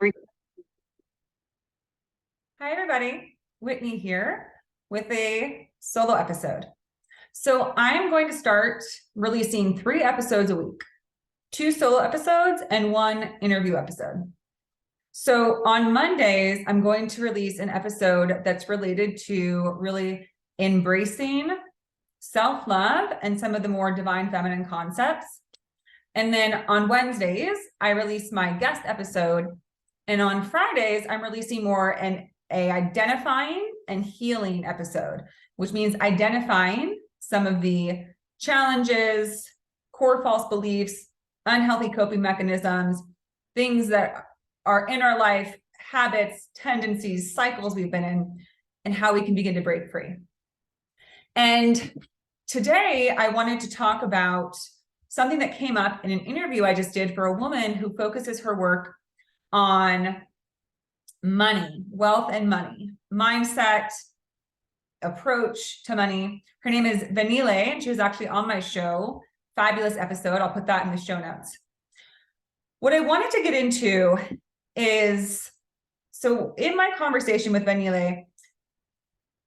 Hi, everybody. Whitney here with a solo episode. So I am going to start releasing 3 episodes a week, 2 solo episodes and 1 interview episode. So on Mondays, I'm going to release an episode that's related to really embracing self-love and some of the more divine feminine concepts. And then on Wednesdays, I release my guest episode. And on Fridays, I'm releasing more an identifying and healing episode, which means identifying some of the challenges, core false beliefs, unhealthy coping mechanisms, things that are in our life, habits, tendencies, cycles we've been in, and how we can begin to break free. And today I wanted to talk about something that came up in an interview I just did for a woman who focuses her work on money, wealth and money, mindset, approach to money. Her name is Vanille, and she was actually on my show. Fabulous episode. I'll put that in the show notes. What I wanted to get into is, so in my conversation with Vanille,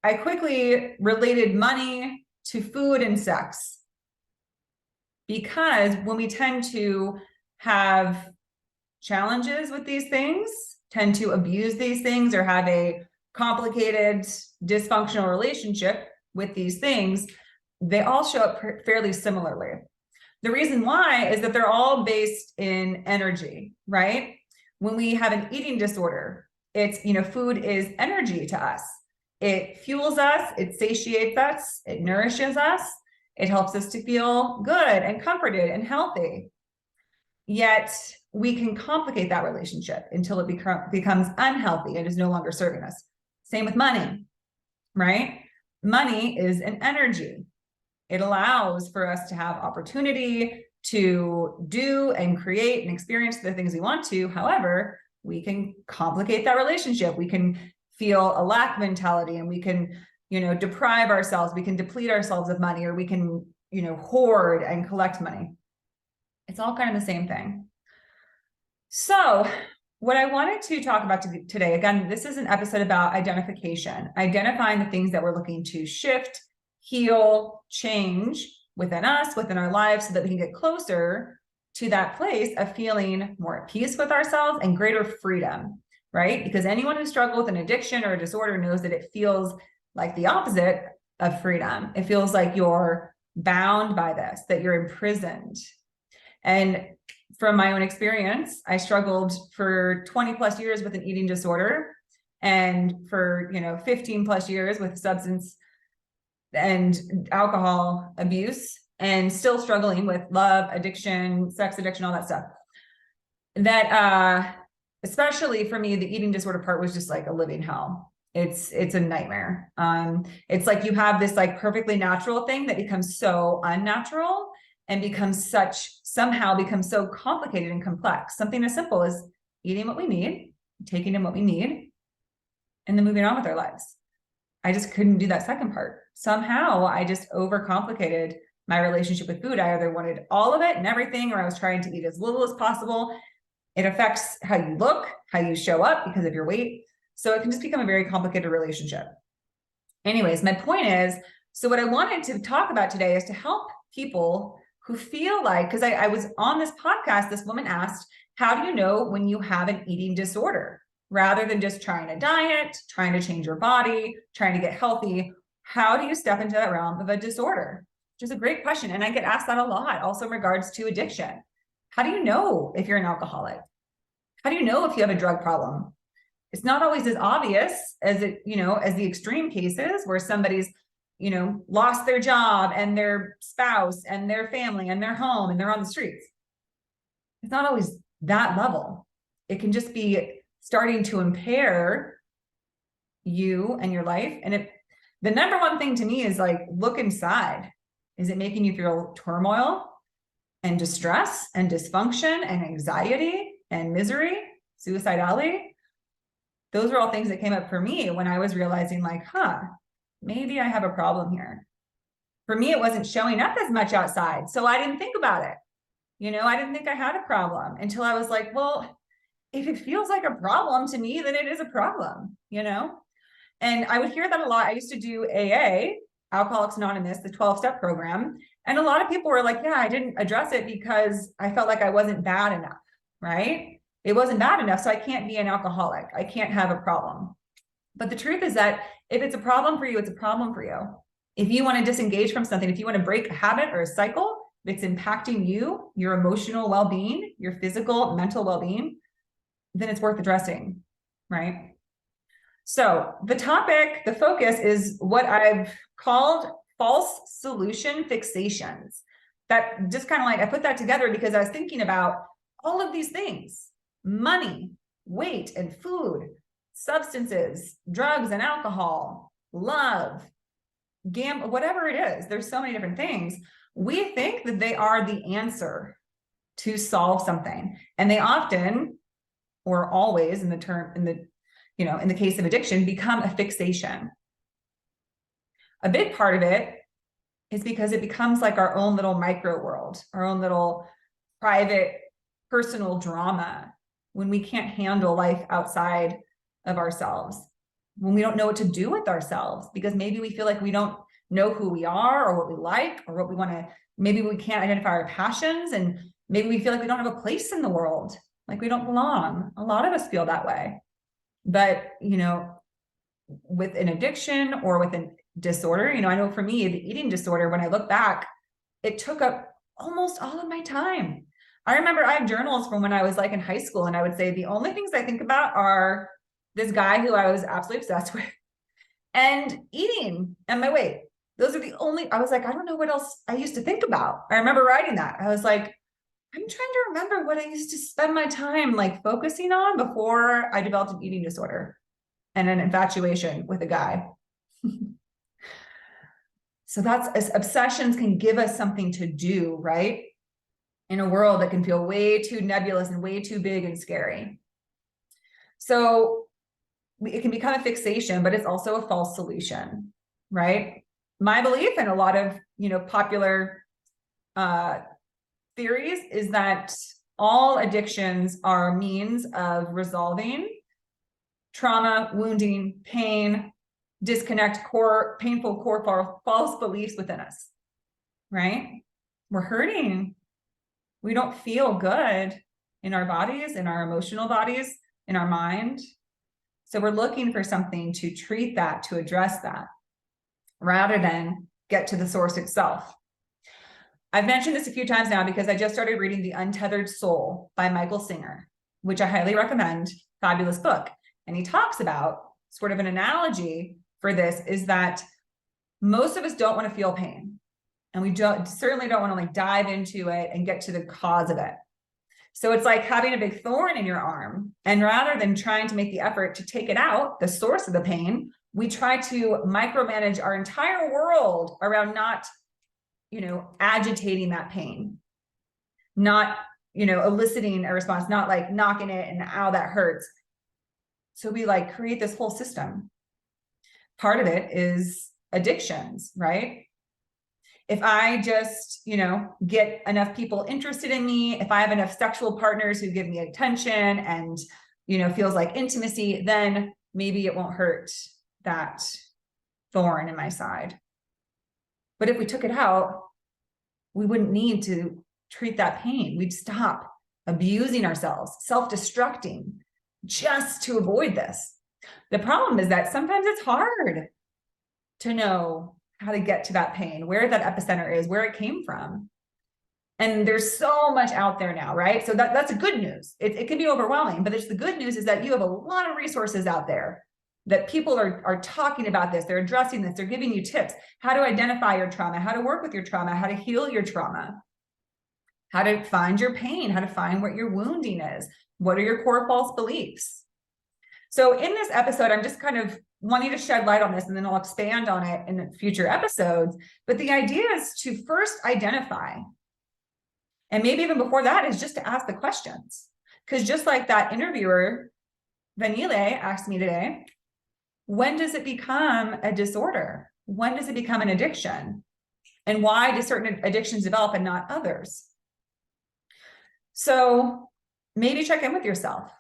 I quickly related money to food and sex, because when we tend to have challenges with these things, tend to abuse these things, or have a complicated, dysfunctional relationship with these things, they all show up fairly similarly. The reason why is that they're all based in energy, right? When we have an eating disorder, it's, food is energy to us. It fuels us, it satiates us, it nourishes us, it helps us to feel good and comforted and healthy. Yet we can complicate that relationship until it becomes unhealthy and is no longer serving us. Same with money, right? Money is an energy. It allows for us to have opportunity to do and create and experience the things we want to. However, we can complicate that relationship. We can feel a lack mentality, and we can, deprive ourselves. We can deplete ourselves of money, or we can, hoard and collect money. It's all kind of the same thing. So what I wanted to talk about today, again, this is an episode about identification, identifying the things that we're looking to shift, heal, change within us, within our lives, so that we can get closer to that place of feeling more at peace with ourselves and greater freedom, right? Because anyone who struggles with an addiction or a disorder knows that it feels like the opposite of freedom. It feels like you're bound by this, that you're imprisoned. And from my own experience, I struggled for 20 plus years with an eating disorder, and for 15 plus years with substance and alcohol abuse, and still struggling with love addiction, sex addiction, all that stuff. That especially for me, the eating disorder part was just like a living hell. It's a nightmare. It's like you have this like perfectly natural thing that becomes so unnatural and somehow becomes so complicated and complex. Something as simple as eating what we need, taking in what we need, and then moving on with our lives. I just couldn't do that second part. Somehow I just overcomplicated my relationship with food. I either wanted all of it and everything, or I was trying to eat as little as possible. It affects how you look, how you show up because of your weight. So it can just become a very complicated relationship. Anyways, my point is, so what I wanted to talk about today is to help people who feel like, because I was on this podcast, this woman asked, how do you know when you have an eating disorder? Rather than just trying to diet, trying to change your body, trying to get healthy, how do you step into that realm of a disorder? Which is a great question. And I get asked that a lot, also in regards to addiction. How do you know if you're an alcoholic? How do you know if you have a drug problem? It's not always as obvious as as the extreme cases where somebody's lost their job and their spouse and their family and their home and they're on the streets. It's not always that level. It can just be starting to impair you and your life. And the number one thing to me is like, look inside. Is it making you feel turmoil and distress and dysfunction and anxiety and misery, suicidality? Those are all things that came up for me when I was realizing like, maybe I have a problem here. For me, it wasn't showing up as much outside. So I didn't think about it. I didn't think I had a problem until I was like, well, if it feels like a problem to me, then it is a problem, you know? And I would hear that a lot. I used to do AA, Alcoholics Anonymous, the 12-step program. And a lot of people were like, yeah, I didn't address it because I felt like I wasn't bad enough, right? It wasn't bad enough, so I can't be an alcoholic. I can't have a problem. But the truth is that if it's a problem for you, it's a problem for you. If you want to disengage from something, if you want to break a habit or a cycle that's impacting you, your emotional well-being, your physical, mental well-being, then it's worth addressing, right? So the topic, the focus is what I've called false solution fixations. That just kind of like, I put that together because I was thinking about all of these things: money, weight and food, substances, drugs and alcohol, love, gamble, whatever it is. There's so many different things. We think that they are the answer to solve something. And they often, or always in the case of addiction, become a fixation. A big part of it is because it becomes like our own little micro world, our own little private personal drama, when we can't handle life outside of ourselves, when we don't know what to do with ourselves, because maybe we feel like we don't know who we are or what we like or what we want to, maybe we can't identify our passions, and maybe we feel like we don't have a place in the world, like we don't belong. A lot of us feel that way. But, with an addiction or with a disorder, I know for me, the eating disorder, when I look back, it took up almost all of my time. I remember I have journals from when I was like in high school, and I would say the only things I think about are this guy who I was absolutely obsessed with and eating and my weight. Those are the only, I was like, I don't know what else I used to think about. I remember writing that. I was like, I'm trying to remember what I used to spend my time like focusing on before I developed an eating disorder and an infatuation with a guy. So that's, obsessions can give us something to do, right? In a world that can feel way too nebulous and way too big and scary. So it can become a fixation, but it's also a false solution, right? My belief in a lot of, popular theories is that all addictions are means of resolving trauma, wounding, pain, disconnect painful core false beliefs within us, right? We're hurting. We don't feel good in our bodies, in our emotional bodies, in our mind. So we're looking for something to treat that, to address that, rather than get to the source itself. I've mentioned this a few times now because I just started reading The Untethered Soul by Michael Singer, which I highly recommend. Fabulous book. And he talks about sort of an analogy for this is that most of us don't want to feel pain. And we certainly don't want to like dive into it and get to the cause of it. So it's like having a big thorn in your arm. And rather than trying to make the effort to take it out, the source of the pain, we try to micromanage our entire world around not, agitating that pain, not, eliciting a response, not like knocking it and ow, that hurts. So we like create this whole system. Part of it is addictions, right? If I just, get enough people interested in me, if I have enough sexual partners who give me attention and, feels like intimacy, then maybe it won't hurt that thorn in my side. But if we took it out, we wouldn't need to treat that pain. We'd stop abusing ourselves, self-destructing, just to avoid this. The problem is that sometimes it's hard to know how to get to that pain, where that epicenter is, where it came from. And there's so much out there now, right? So that's a good news. It can be overwhelming, but the good news is that you have a lot of resources out there that people are talking about this, they're addressing this, they're giving you tips, how to identify your trauma, how to work with your trauma, how to heal your trauma, how to find your pain, how to find what your wounding is, what are your core false beliefs. So in this episode, I'm just kind of wanting to shed light on this, and then I'll expand on it in future episodes. But the idea is to first identify, and maybe even before that is just to ask the questions. Because just like that interviewer, Vanille, asked me today, when does it become a disorder? When does it become an addiction? And why do certain addictions develop and not others? So maybe check in with yourself.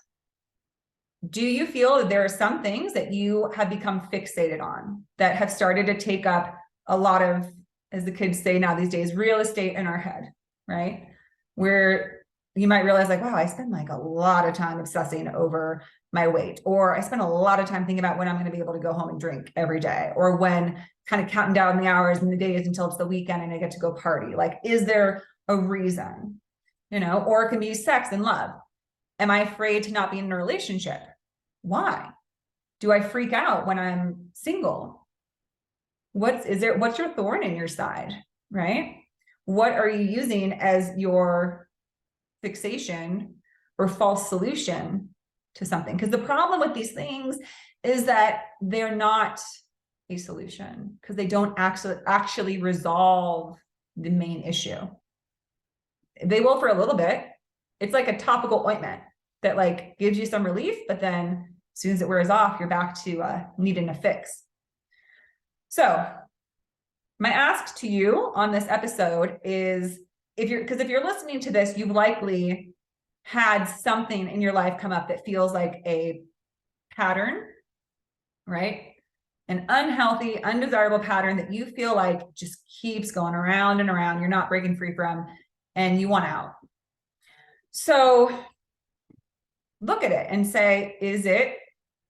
do you feel that there are some things that you have become fixated on that have started to take up a lot of, as the kids say now these days, real estate in our head, right? Where you might realize like, wow, I spend like a lot of time obsessing over my weight, or I spend a lot of time thinking about when I'm going to be able to go home and drink every day, or when kind of counting down the hours and the days until it's the weekend and I get to go party. Like, is there a reason, or it can be sex and love. Am I afraid to not be in a relationship? Why? Do I freak out when I'm single? What's your thorn in your side, right? What are you using as your fixation or false solution to something? Because the problem with these things is that they're not a solution, because they don't actually resolve the main issue. They will for a little bit. It's like a topical ointment that like gives you some relief, but then as soon as it wears off, you're back to needing a fix. So my ask to you on this episode is, if you're listening to this, you've likely had something in your life come up that feels like a pattern, right? An unhealthy, undesirable pattern that you feel like just keeps going around and around, you're not breaking free from, and you want out. So look at it and say, is it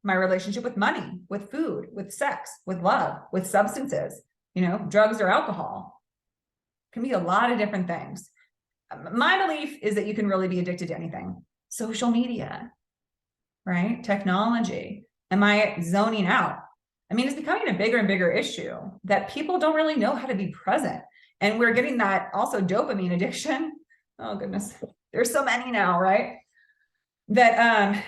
my relationship with money, with food, with sex, with love, with substances, drugs or alcohol? It can be a lot of different things. My belief is that you can really be addicted to anything. Social media, right? Technology. Am I zoning out? I mean, it's becoming a bigger and bigger issue that people don't really know how to be present. And we're getting that also dopamine addiction. Oh goodness, there's so many now, right? That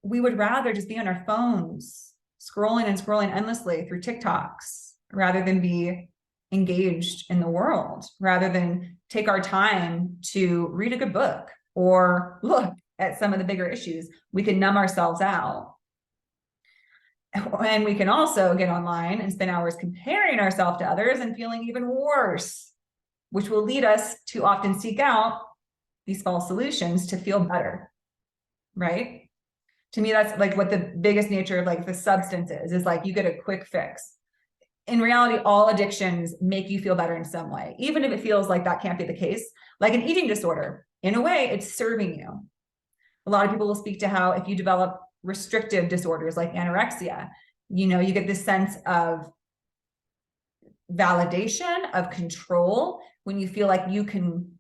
we would rather just be on our phones, scrolling and scrolling endlessly through TikToks, rather than be engaged in the world, rather than take our time to read a good book or look at some of the bigger issues. We can numb ourselves out. And we can also get online and spend hours comparing ourselves to others and feeling even worse, which will lead us to often seek out these false solutions to feel better, right? To me, that's like what the biggest nature of like the substance is like you get a quick fix. In reality, all addictions make you feel better in some way, even if it feels like that can't be the case. Like an eating disorder, in a way, it's serving you. A lot of people will speak to how if you develop restrictive disorders like anorexia, you get this sense of validation, of control, when you feel like you can,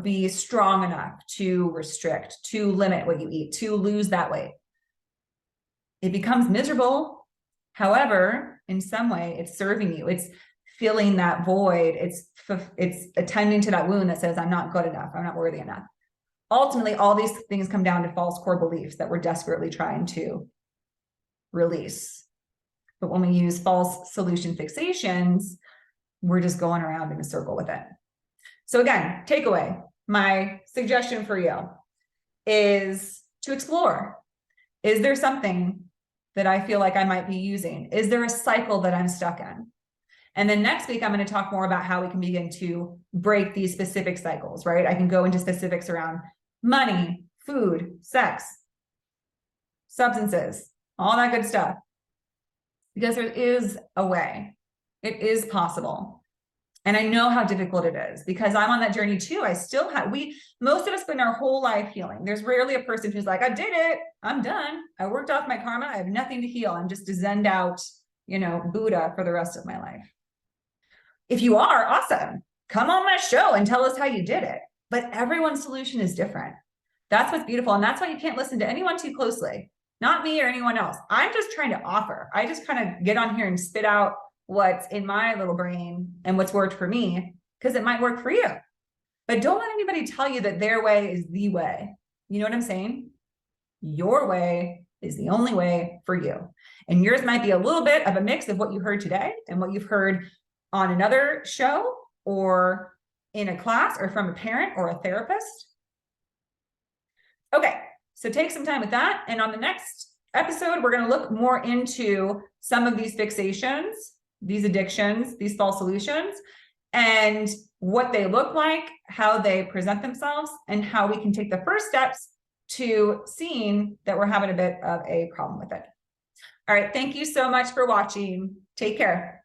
be strong enough to restrict, to limit what you eat, to lose that weight. It becomes miserable. However, in some way, it's serving you. It's filling that void. It's attending to that wound that says, I'm not good enough. I'm not worthy enough. Ultimately, all these things come down to false core beliefs that we're desperately trying to release. But when we use false solution fixations, we're just going around in a circle with it. So again, takeaway, my suggestion for you is to explore. Is there something that I feel like I might be using? Is there a cycle that I'm stuck in? And then next week, I'm going to talk more about how we can begin to break these specific cycles, right? I can go into specifics around money, food, sex, substances, all that good stuff. Because there is a way. It is possible. And I know how difficult it is because I'm on that journey too. Most of us spend our whole life healing. There's rarely a person who's like, I did it. I'm done. I worked off my karma. I have nothing to heal. I'm just a zened out, Buddha for the rest of my life. If you are, awesome. Come on my show and tell us how you did it. But everyone's solution is different. That's what's beautiful. And that's why you can't listen to anyone too closely. Not me or anyone else. I'm just trying to offer. I just kind of get on here and spit out what's in my little brain and what's worked for me, because it might work for you. But don't let anybody tell you that their way is the way. You know what I'm saying? Your way is the only way for you. And yours might be a little bit of a mix of what you heard today and what you've heard on another show or in a class or from a parent or a therapist. Okay, so take some time with that. And on the next episode, we're going to look more into some of these fixations, these addictions, these false solutions, and what they look like, how they present themselves, and how we can take the first steps to seeing that we're having a bit of a problem with it. All right, thank you so much for watching. Take care.